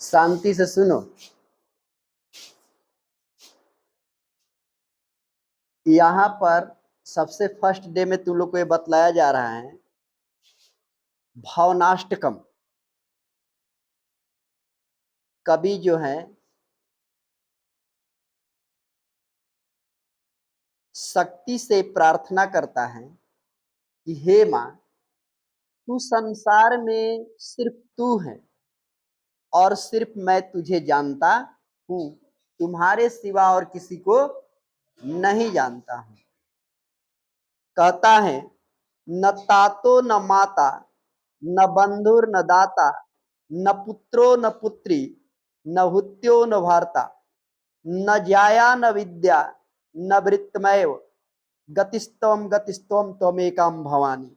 शांति से सुनो। यहाँ पर सबसे फर्स्ट डे में तुम लोग को ये बतलाया जा रहा है भावनाष्टकम। कवि जो है शक्ति से प्रार्थना करता है कि हे माँ, तू संसार में सिर्फ तू है और सिर्फ मैं तुझे जानता हूँ, तुम्हारे सिवा और किसी को नहीं जानता हूँ। कहता है न तातो न माता न बंधुर न दाता न पुत्रो न पुत्री न हुत्यो न भर्ता न जाया न विद्या न वृत्तमैव गतिस्तम त्वमेकम भवानी।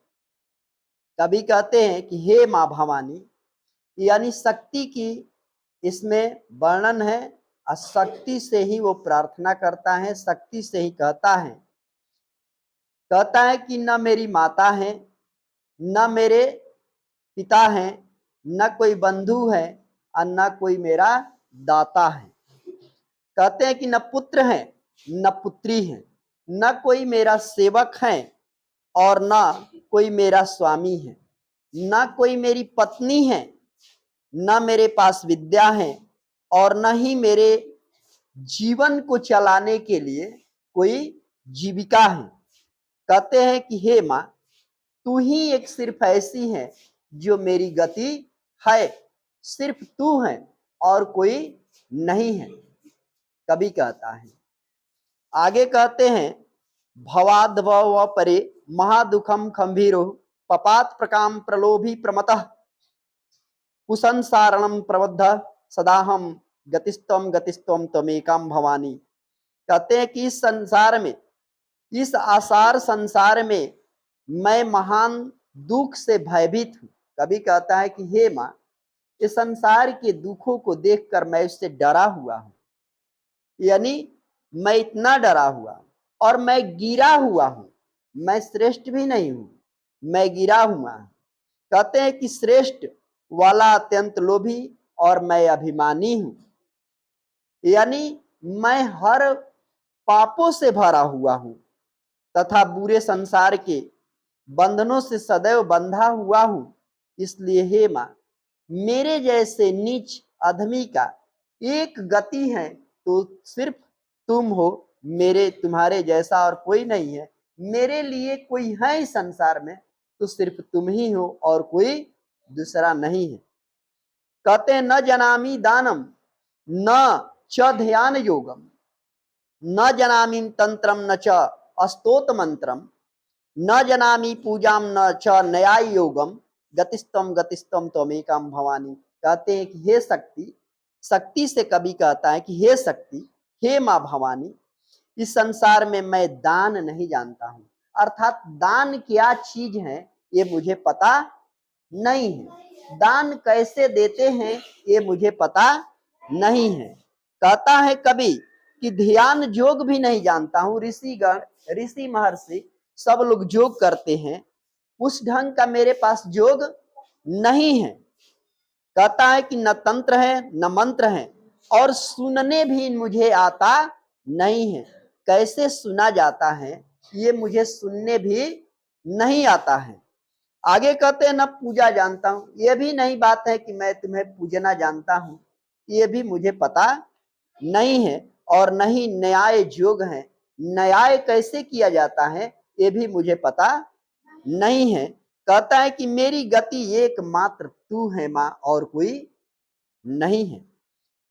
कभी कहते हैं कि हे माँ भवानी, यानी शक्ति की इसमें वर्णन है। शक्ति से ही वो प्रार्थना करता है, शक्ति से ही कहता है कि न मेरी माता है, न मेरे पिता है, न कोई बंधु है और न कोई मेरा दाता है। कहते हैं कि न पुत्र है न पुत्री है, न कोई मेरा सेवक है और न कोई मेरा स्वामी है, न कोई मेरी पत्नी है, न मेरे पास विद्या है और न ही मेरे जीवन को चलाने के लिए कोई जीविका है। कहते हैं कि हे माँ, तू ही एक सिर्फ ऐसी है जो मेरी गति है, सिर्फ तू है और कोई नहीं है। कभी कहता है आगे कहते हैं भवाद्भव परे महादुखम खंभीरो पपात प्रकाम प्रलोभी प्रमतः कुसंसारणम प्रबद्ध सदाहम गतिस्तम त्वमेकम भवानी। कहते हैं कि इस संसार में, इस आसार संसार में मैं महान दुख से भयभीत हूँ। कभी कहता है कि हे माँ, इस संसार के दुखों को देखकर मैं उससे डरा हुआ हूँ, यानी मैं इतना डरा हुआ और मैं गिरा हुआ हूँ। मैं श्रेष्ठ भी नहीं हूँ, मैं गिरा हुआ। कहते हैं कि श्रेष्ठ वाला अत्यंत लोभी और मैं अभिमानी हूँ, यानी मैं हर पापों से भरा हुआ हूँ तथा बुरे संसार के बंधनों से सदैव बंधा हुआ हूँ। इसलिए हे माँ, मेरे जैसे नीच अधमी का एक गति है तो सिर्फ तुम हो, मेरे तुम्हारे जैसा और कोई नहीं है। मेरे लिए कोई है इस संसार में तो सिर्फ तुम ही हो और कोई दूसरा नहीं है। कहते हैं न जनामी दानम न च ध्यान योगम न जनामी तंत्रम न च अस्तोत मंत्रम न जनामी पूजाम न च न्याय योगम गतिस्तम त्वमेकम भवानी। कहते हैं कि हे शक्ति, शक्ति से कभी कहता है कि हे शक्ति, हे माँ भवानी, इस संसार में मैं दान नहीं जानता हूँ, अर्थात दान क्या चीज है ये मुझे पता नहीं है। दान कैसे देते हैं ये मुझे पता नहीं है। कहता है कभी कि ध्यान योग भी नहीं जानता हूँ। ऋषिगण, ऋषि महर्षि सब लोग योग करते हैं, उस ढंग का मेरे पास योग नहीं है। कहता है कि न तंत्र है न मंत्र है और सुनने भी मुझे आता नहीं है। कैसे सुना जाता है ये मुझे सुनने भी नहीं आता है। आगे कहते हैं न पूजा जानता हूं, यह भी नहीं बात है कि मैं तुम्हें पूजना जानता हूं, ये भी मुझे पता नहीं है। और नहीं न्याय योग है, न्याय कैसे किया जाता है ये भी मुझे पता नहीं है। कहता है कि मेरी गति एकमात्र तू है माँ और कोई नहीं है।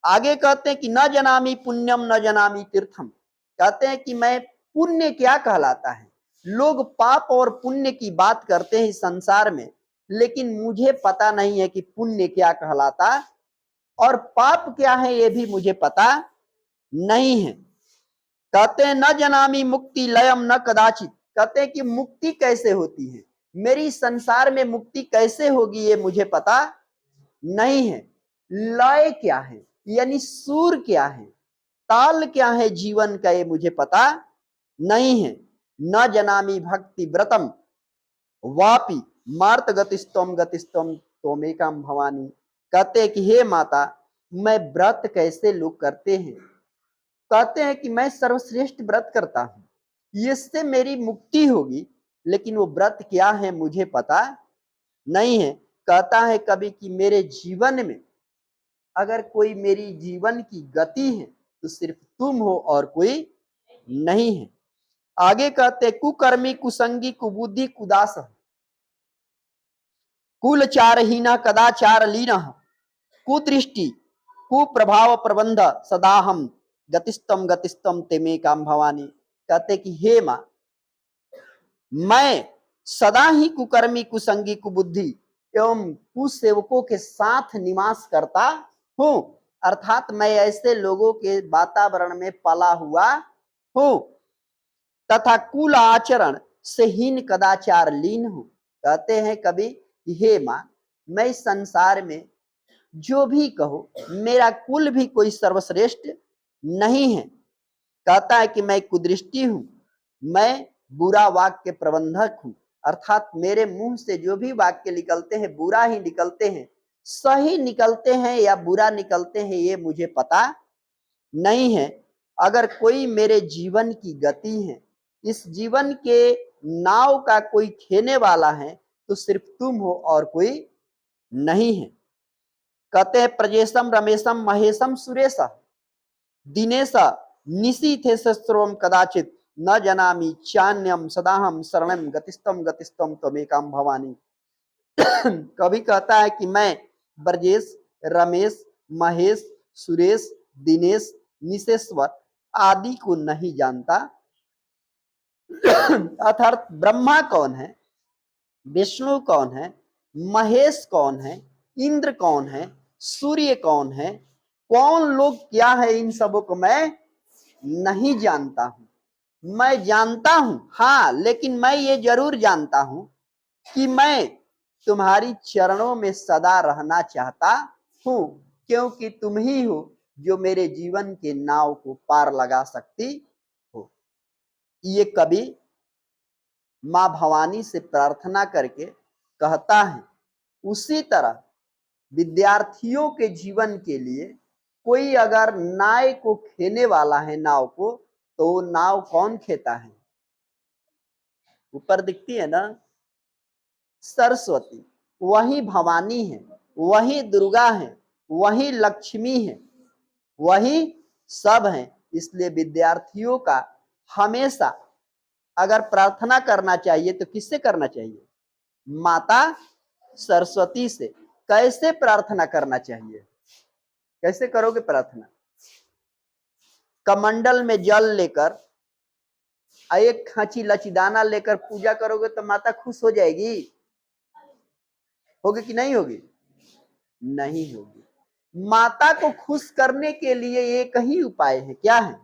आगे कहते हैं कि न जनामी पुण्यम न जनामी तीर्थम। कहते हैं कि मैं पुण्य क्या कहलाता है। लोग पाप और पुण्य की बात करते हैं इस संसार में, लेकिन मुझे पता नहीं है कि पुण्य क्या कहलाता और पाप क्या है ये भी मुझे पता नहीं है। कहते हैं न जनामी मुक्ति लयम न कदाचित। कहते हैं कि मुक्ति कैसे होती है, मेरी संसार में मुक्ति कैसे होगी ये मुझे पता नहीं है। लय क्या है, यानी सुर क्या है, ताल क्या है जीवन का, ये मुझे पता नहीं है। न जनामी भक्ति व्रतम वापि मार्त गतिस्तम त्वमेकम भवानी। कहते हैं कि हे माता, मैं व्रत कैसे लोग करते हैं, कहते हैं कि मैं सर्वश्रेष्ठ व्रत करता हूं, इससे मेरी मुक्ति होगी, लेकिन वो व्रत क्या है मुझे पता नहीं है। कहता है कभी कि मेरे जीवन में अगर कोई मेरी जीवन की गति है तो सिर्फ तुम हो और कोई नहीं है। आगे कहते कुकर्मी कुसंगी कुबुद्धि कुदास कुल चारहीना कदाचार लीन कुदृष्टि कुप्रभाव प्रबंध सदा हम गतिस्तम तेमे काम भवानी। कहते कि हे मां, मैं सदा ही कुकर्मी कुसंगी कुबुद्धि एवं कुसेवकों के साथ निवास करता हूं, अर्थात मैं ऐसे लोगों के वातावरण में पला हुआ हूं तथा कुल आचरण से हीन कदाचार लीन हूं। कहते हैं कभी हे मां, मैं संसार में जो भी कहो मेरा कुल भी कोई सर्वश्रेष्ठ नहीं है। कहता है कि मैं कुदृष्टि हूं, मैं बुरा वाक्य प्रबंधक हूं, अर्थात मेरे मुंह से जो भी वाक्य निकलते हैं बुरा ही निकलते हैं, सही निकलते हैं या बुरा निकलते हैं ये मुझे पता नहीं है। अगर कोई मेरे जीवन की गति है, इस जीवन के नाव का कोई खेने वाला है तो सिर्फ तुम हो और कोई नहीं है। कहते हैं प्रजेशम रमेशम महेशम सुरेश दिनेश निशीथे स्रोम कदाचित न जनामि चान्यम सदाहम शरणम गतिस्तम त्वमेकाम भवानी। कभी कहता है कि मैं ब्रजेश, रमेश, महेश, सुरेश, दिनेश, निशेश्वर आदि को नहीं जानता। अर्थात ब्रह्मा कौन है, विष्णु कौन है, महेश कौन है, इंद्र कौन है, सूर्य कौन है, कौन लोग क्या है, इन सबों को मैं नहीं जानता हूं। मैं जानता हूं हाँ, लेकिन मैं ये जरूर जानता हूं कि मैं तुम्हारी चरणों में सदा रहना चाहता हूं, क्योंकि तुम ही हो जो मेरे जीवन के नाव को पार लगा सकती हो। ये कभी मां भवानी से प्रार्थना करके कहता है। उसी तरह विद्यार्थियों के जीवन के लिए कोई अगर नाव को खेने वाला है, नाव को, तो वो नाव कौन खेता है? ऊपर दिखती है ना सरस्वती, वही भवानी है, वही दुर्गा है, वही लक्ष्मी है, वही सब है। इसलिए विद्यार्थियों का हमेशा अगर प्रार्थना करना चाहिए तो किससे करना चाहिए? माता सरस्वती से। कैसे प्रार्थना करना चाहिए? कैसे करोगे प्रार्थना? कमंडल में जल लेकर एक खांची लचीदाना लेकर पूजा करोगे तो माता खुश हो जाएगी? होगी कि नहीं होगी? नहीं होगी। माता को खुश करने के लिए एक ही उपाय है, क्या है?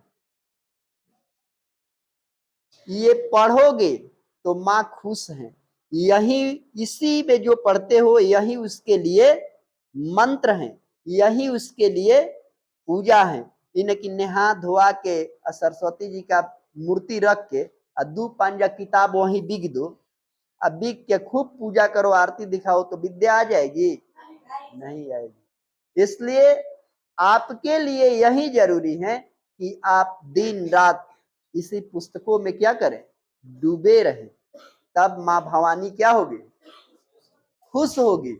ये पढ़ोगे तो माँ खुश है। यही इसी में जो पढ़ते हो यही उसके लिए मंत्र है, यही उसके लिए पूजा है। इनकी नेहा धोआ के सरस्वती जी का मूर्ति रख के दू पांजा किताब वहीं बिक दो, अब बिक के खूब पूजा करो, आरती दिखाओ तो विद्या आ जाएगी? नहीं आएगी। इसलिए आपके लिए यही जरूरी है कि आप दिन रात इसी पुस्तकों में क्या करें? डूबे रहे। तब मां भवानी क्या होगी? खुश होगी।